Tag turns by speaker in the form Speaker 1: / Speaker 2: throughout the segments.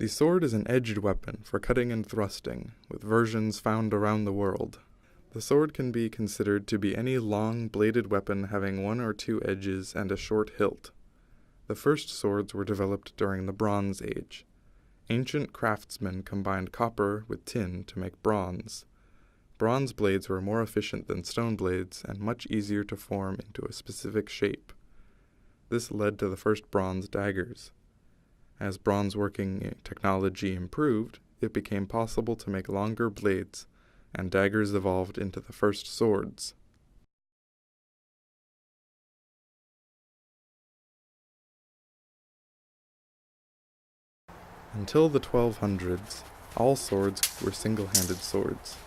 Speaker 1: The sword is an edged weapon for cutting and thrusting, with versions found around the world. The sword can be considered to be any long, bladed weapon having one or two edges and a short hilt. The first swords were developed during the Bronze Age. Ancient craftsmen combined copper with tin to make bronze. Bronze blades were more efficient than stone blades and much easier to form into a specific shape. This led to the first bronze daggers. As bronze working technology improved, it became possible to make longer blades, and daggers evolved into the first swords. Until the 1200s, all swords were single-handed swords,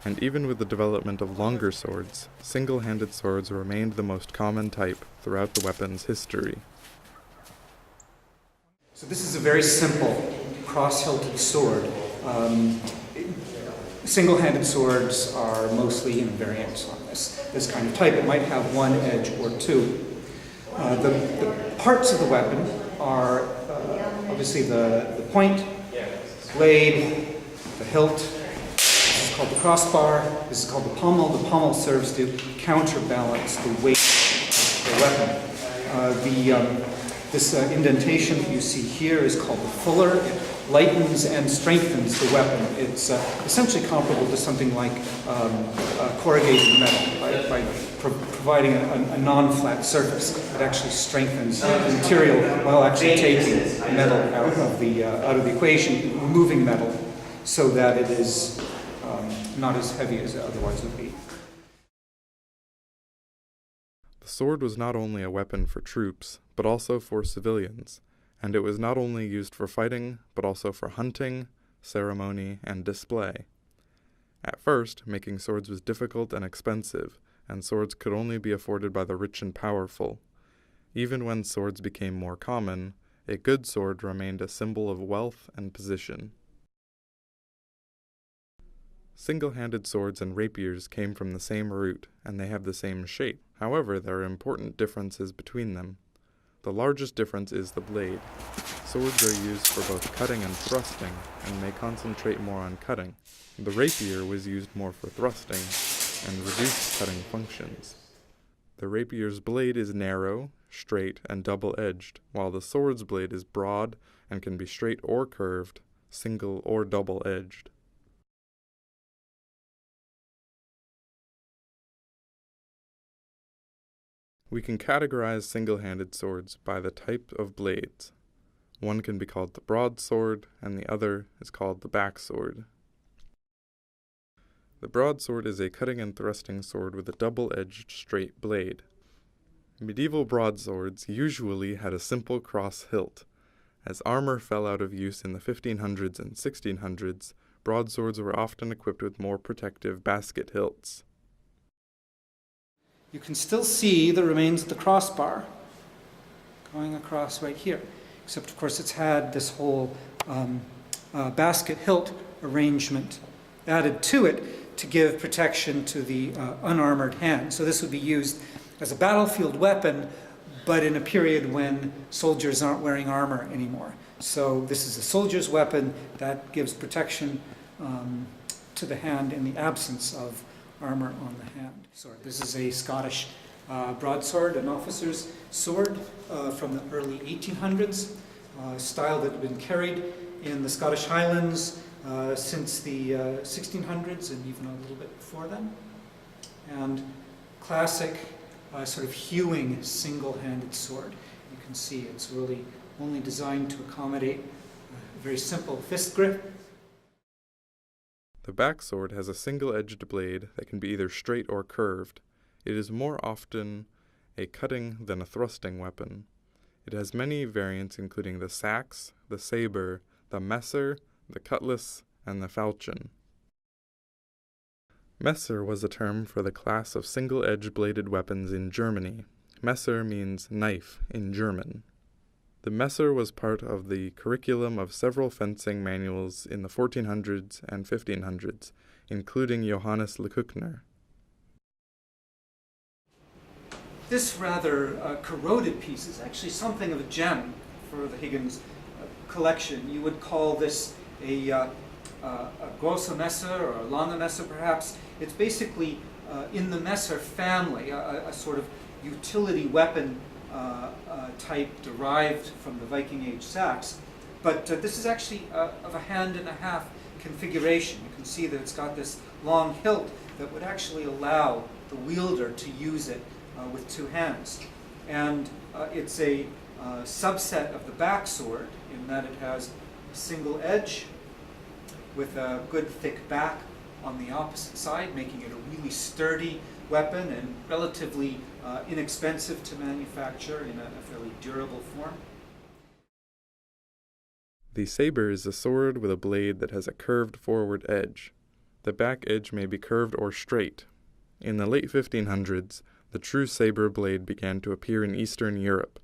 Speaker 1: and even with the development of longer swords, single-handed swords remained the most common type throughout the weapon's history.
Speaker 2: So this is a very simple cross-hilted sword. Single-handed swords are mostly invariants on this kind of type. It might have one edge or two. The parts of the weapon are obviously the point, the blade, the hilt. This is called the crossbar. This is called the pommel. The pommel serves to counterbalance the weight of the weapon. This indentation that you see here is called the fuller. It lightens and strengthens the weapon. It's essentially comparable to something like corrugated metal by providing a non-flat surface that actually strengthens the material while actually taking metal out of the equation, removing metal so that it is not as heavy as it otherwise would be.
Speaker 1: The sword was not only a weapon for troops, but also for civilians, and it was not only used for fighting, but also for hunting, ceremony, and display. At first, making swords was difficult and expensive, and swords could only be afforded by the rich and powerful. Even when swords became more common, a good sword remained a symbol of wealth and position. Single-handed swords and rapiers came from the same root, and they have the same shape. However, there are important differences between them. The largest difference is the blade. Swords are used for both cutting and thrusting, and may concentrate more on cutting. The rapier was used more for thrusting, and reduced cutting functions. The rapier's blade is narrow, straight, and double-edged, while the sword's blade is broad and can be straight or curved, single or double-edged. We can categorize single-handed swords by the type of blades. One can be called the broadsword, and the other is called the backsword. The broadsword is a cutting and thrusting sword with a double-edged straight blade. Medieval broadswords usually had a simple cross hilt. As armor fell out of use in the 1500s and 1600s, broadswords were often equipped with more protective basket hilts.
Speaker 2: You can still see the remains of the crossbar going across right here, except of course it's had this whole basket hilt arrangement added to it to give protection to the unarmored hand. So this would be used as a battlefield weapon, but in a period when soldiers aren't wearing armor anymore. So this is a soldier's weapon that gives protection to the hand in the absence of armor on the hand. This is a Scottish broadsword, an officer's sword from the early 1800s, style that had been carried in the Scottish Highlands since the 1600s and even a little bit before then. And classic sort of hewing single-handed sword. You can see it's really only designed to accommodate a very simple fist grip.
Speaker 1: The backsword has a single-edged blade that can be either straight or curved. It is more often a cutting than a thrusting weapon. It has many variants including the sax, the saber, the messer, the cutlass, and the falchion. Messer was a term for the class of single-edged bladed weapons in Germany. Messer means knife in German. The Messer was part of the curriculum of several fencing manuals in the 1400s and 1500s, including Johannes Lecuckner.
Speaker 2: This rather corroded piece is actually something of a gem for the Higgins collection. You would call this a grosse Messer or a lange Messer, perhaps. It's basically in the Messer family, a sort of utility weapon type derived from the Viking Age sax. But this is actually of a hand and a half configuration. You can see that it's got this long hilt that would actually allow the wielder to use it with two hands. And it's a subset of the backsword in that it has a single edge with a good thick back on the opposite side, making it a really sturdy weapon and relatively inexpensive to manufacture in a fairly durable form.
Speaker 1: The saber is a sword with a blade that has a curved forward edge. The back edge may be curved or straight. In the late 1500s, the true saber blade began to appear in Eastern Europe.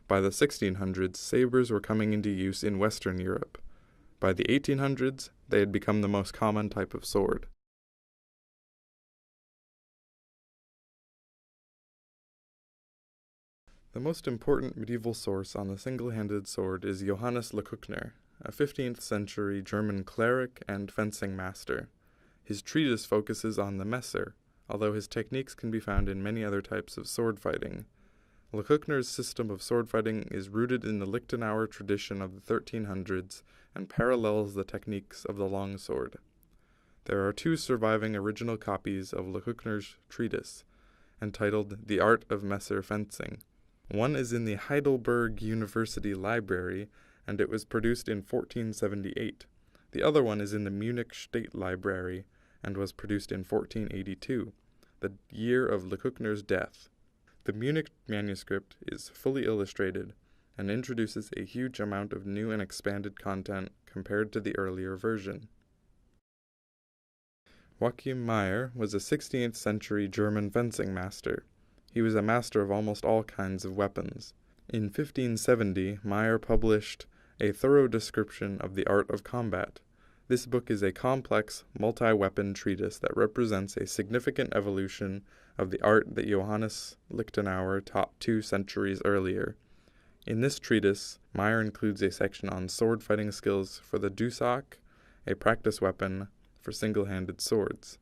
Speaker 1: By the 1600s, sabers were coming into use in Western Europe. By the 1800s, they had become the most common type of sword. The most important medieval source on the single-handed sword is Johannes Lecoucner, a 15th century German cleric and fencing master. His treatise focuses on the Messer, although his techniques can be found in many other types of sword fighting. Lecoucner's system of sword fighting is rooted in the Lichtenauer tradition of the 1300s and parallels the techniques of the longsword. There are two surviving original copies of Lecoucner's treatise, entitled The Art of Messer Fencing. One is in the Heidelberg University Library, and it was produced in 1478. The other one is in the Munich State Library, and was produced in 1482, the year of Lecoucner's death. The Munich manuscript is fully illustrated, and introduces a huge amount of new and expanded content compared to the earlier version. Joachim Meyer was a 16th century German fencing master. He was a master of almost all kinds of weapons. In 1570, Meyer published A Thorough Description of the Art of Combat. This book is a complex, multi-weapon treatise that represents a significant evolution of the art that Johannes Lichtenauer taught 2 centuries earlier. In this treatise, Meyer includes a section on sword fighting skills for the Dusak, a practice weapon for single-handed swords.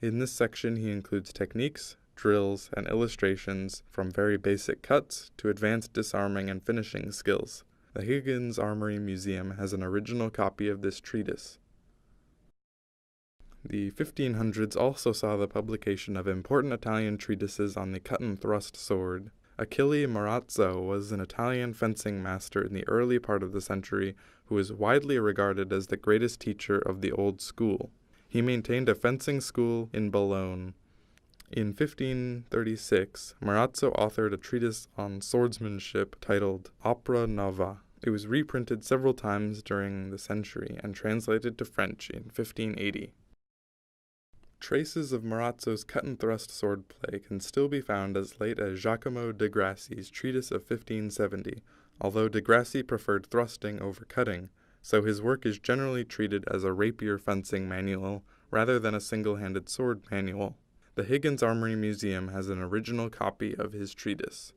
Speaker 1: In this section, he includes techniques, drills, and illustrations from very basic cuts to advanced disarming and finishing skills. The Huygens Armory Museum has an original copy of this treatise. The 1500s also saw the publication of important Italian treatises on the cut-and-thrust sword. Achille Marozzo was an Italian fencing master in the early part of the century who is widely regarded as the greatest teacher of the old school. He maintained a fencing school in Bologna. In 1536, Marozzo authored a treatise on swordsmanship titled Opera Nova. It was reprinted several times during the century and translated to French in 1580. Traces of Marozzo's cut-and-thrust swordplay can still be found as late as Giacomo de Grassi's treatise of 1570, although de Grassi preferred thrusting over cutting, so his work is generally treated as a rapier fencing manual rather than a single-handed sword manual. The Huygens Armory Museum has an original copy of his treatise.